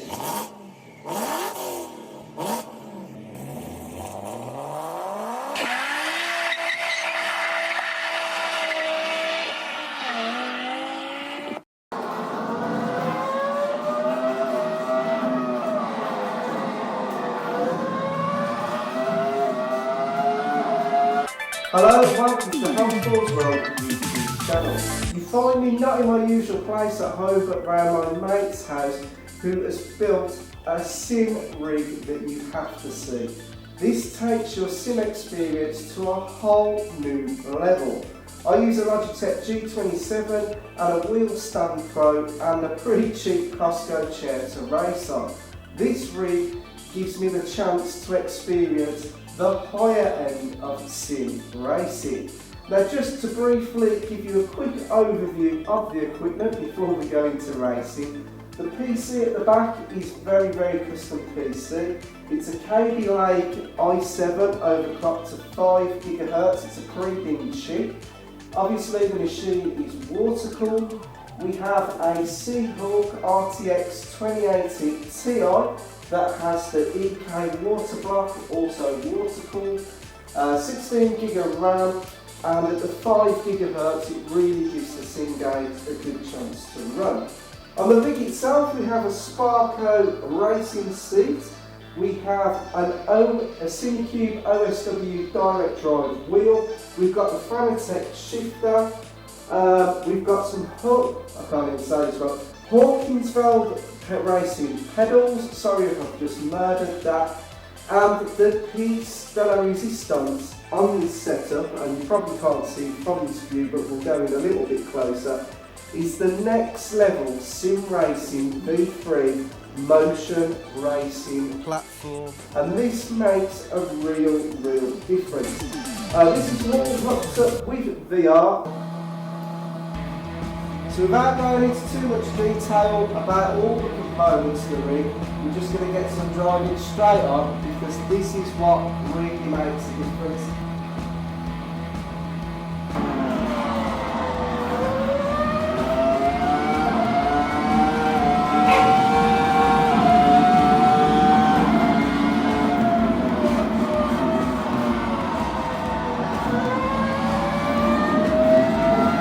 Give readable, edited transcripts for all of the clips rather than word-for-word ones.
Hello, welcome to the Hlspwns YouTube channel. You find me not in my usual place at home, but around my mate's house, who has built a sim rig that you have to see. This takes your sim experience to a whole new level. I use a Logitech G27 and a wheel stand pro and a pretty cheap Costco chair to race on. This rig gives me the chance to experience the higher end of sim racing. Now, just to briefly give you a quick overview of the equipment before we go into racing. The PC at the back is very custom PC. It's a Kaby Lake i7 overclocked to 5 GHz. It's a pre-binned chip. Obviously the machine is water cooled. We have a Seahawk RTX 2080 Ti that has the EK water block, also water cooled, 16 gig of RAM, and at the 5 GHz it really gives the sim game a good chance to run. On the rig itself we have a Sparco racing seat, we have a Simucube OSW direct drive wheel, we've got the Fanatec shifter, we've got some Heusinkveld Racing Pedals, sorry if I've just murdered that, and the piece de la resistance on this setup, and you probably can't see from this view but we'll go in a little bit closer, is the next level Simracing V3 motion racing platform, and this makes a real difference. This is all hooked up with VR. So without going into too much detail about all the components of the rig, we're just going to get some driving straight on, because this is what really makes a difference.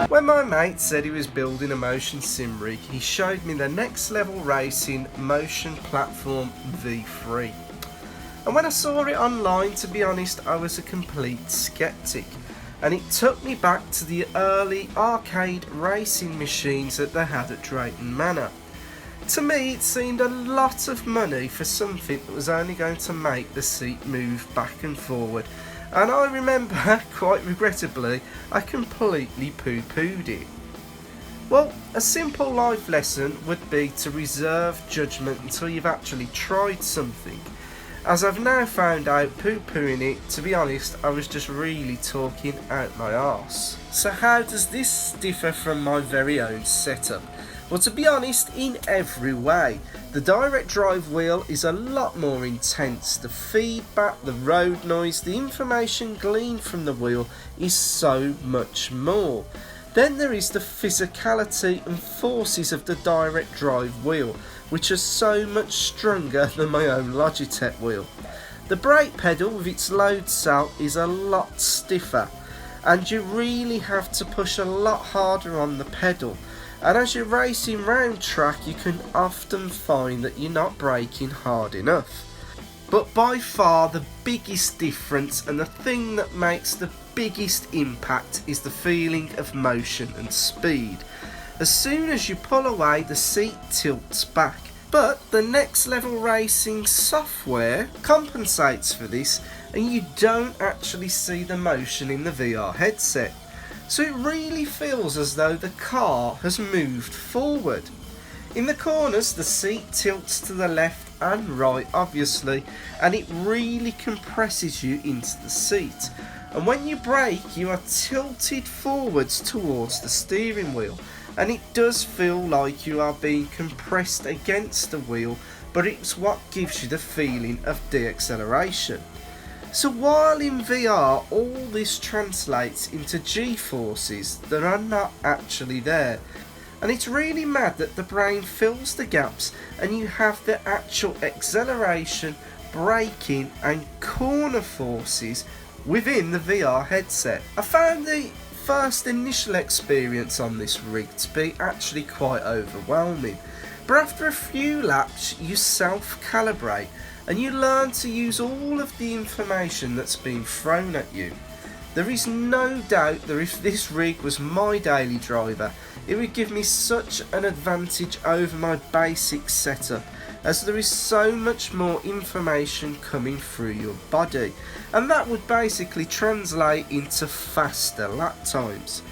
When my mate said he was building a motion sim rig, he showed me the Next Level Racing Motion Platform V3. And when I saw it online, to be honest, I was a complete skeptic. And it took me back to the early arcade racing machines that they had at Drayton Manor. To me, it seemed a lot of money for something that was only going to make the seat move back and forward. And I remember, quite regrettably, I completely poo-pooed it. Well, a simple life lesson would be to reserve judgment until you've actually tried something. As I've now found out, poo-pooing it, to be honest, I was just really talking out my arse. So how does this differ from my very own setup? Well, to be honest, in every way. The direct drive wheel is a lot more intense. The feedback, the road noise, the information gleaned from the wheel is so much more. Then there is the physicality and forces of the direct drive wheel, which are so much stronger than my own Logitech wheel. The brake pedal with its load cell is a lot stiffer, and you really have to push a lot harder on the pedal. And as you're racing round track, you can often find that you're not braking hard enough. But by far the biggest difference, and the thing that makes the biggest impact, is the feeling of motion and speed. As soon as you pull away, the seat tilts back. But the Next Level Racing software compensates for this, and you don't actually see the motion in the VR headset. So it really feels as though the car has moved forward. In the corners, the seat tilts to the left and right, obviously, and it really compresses you into the seat. And when you brake, you are tilted forwards towards the steering wheel, and it does feel like you are being compressed against the wheel, but it's what gives you the feeling of deacceleration. So while in VR all this translates into G-forces that are not actually there, And it's really mad that the brain fills the gaps and you have the actual acceleration, braking and corner forces within the VR headset. I found the first initial experience on this rig to be actually quite overwhelming, but after a few laps you self-calibrate and you learn to use all of the information that's been thrown at you. There is no doubt that if this rig was my daily driver, it would give me such an advantage over my basic setup, as there is so much more information coming through your body, and that would basically translate into faster lap times.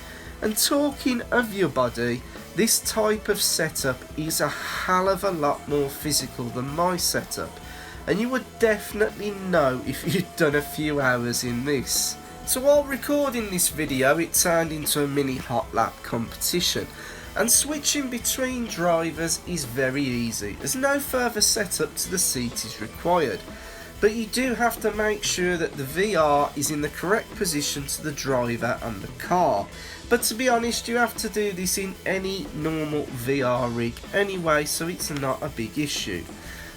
And talking of your body, this type of setup is a hell of a lot more physical than my setup, and you would definitely know if you'd done a few hours in this. So while recording this video, it turned into a mini hot lap competition, and switching between drivers is very easy as no further setup to the seat is required, but you do have to make sure that the VR is in the correct position to the driver and the car. But to be honest, you have to do this in any normal VR rig anyway, so it's not a big issue.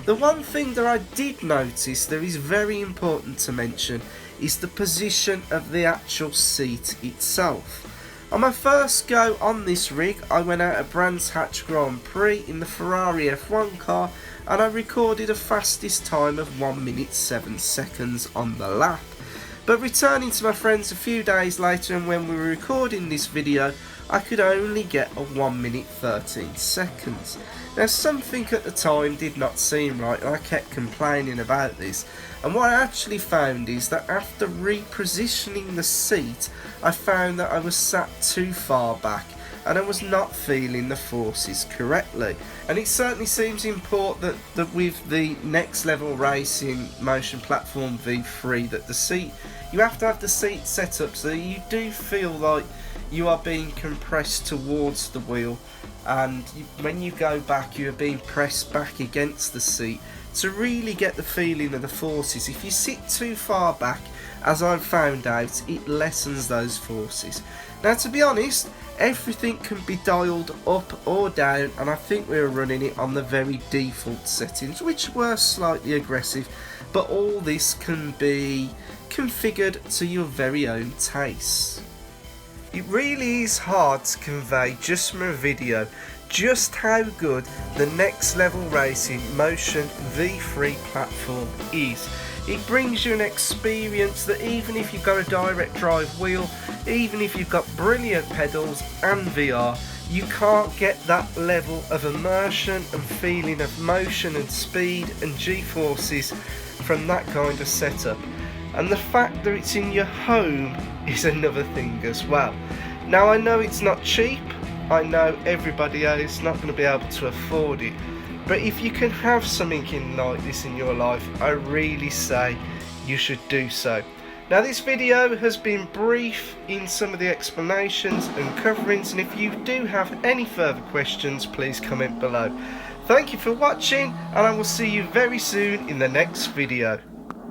The one thing that I did notice that is very important to mention is the position of the actual seat itself. On my first go on this rig, I went out at Brands Hatch Grand Prix in the Ferrari F1 car, and I recorded a fastest time of 1 minute 7 seconds on the lap. But returning to my friends a few days later, and when we were recording this video, I could only get a 1 minute 13 seconds. Now something at the time did not seem right, and I kept complaining about this, and what I actually found is that after repositioning the seat, I found that I was sat too far back and I was not feeling the forces correctly. And it certainly seems important that with the Next Level Racing Motion Platform V3, that the seat, you have to have the seat set up so that you do feel like you are being compressed towards the wheel, and when you go back you are being pressed back against the seat to really get the feeling of the forces. If you sit too far back, as I've found out, it lessens those forces. Now to be honest, everything can be dialed up or down, and I think we were running it on the very default settings, which were slightly aggressive, but all this can be configured to your very own taste. It really is hard to convey just from a video just how good the Next Level Racing Motion V3 platform is. It brings you an experience that even if you've got a direct drive wheel, even if you've got brilliant pedals and VR, you can't get that level of immersion and feeling of motion and speed and G-forces from that kind of setup. And the fact that it's in your home is another thing as well. Now I know it's not cheap, I know everybody else is not going to be able to afford it, but if you can have something like this in your life, I really say you should do so. Now this video has been brief in some of the explanations and coverings, and if you do have any further questions, please comment below. Thank you for watching, and I will see you very soon in the next video.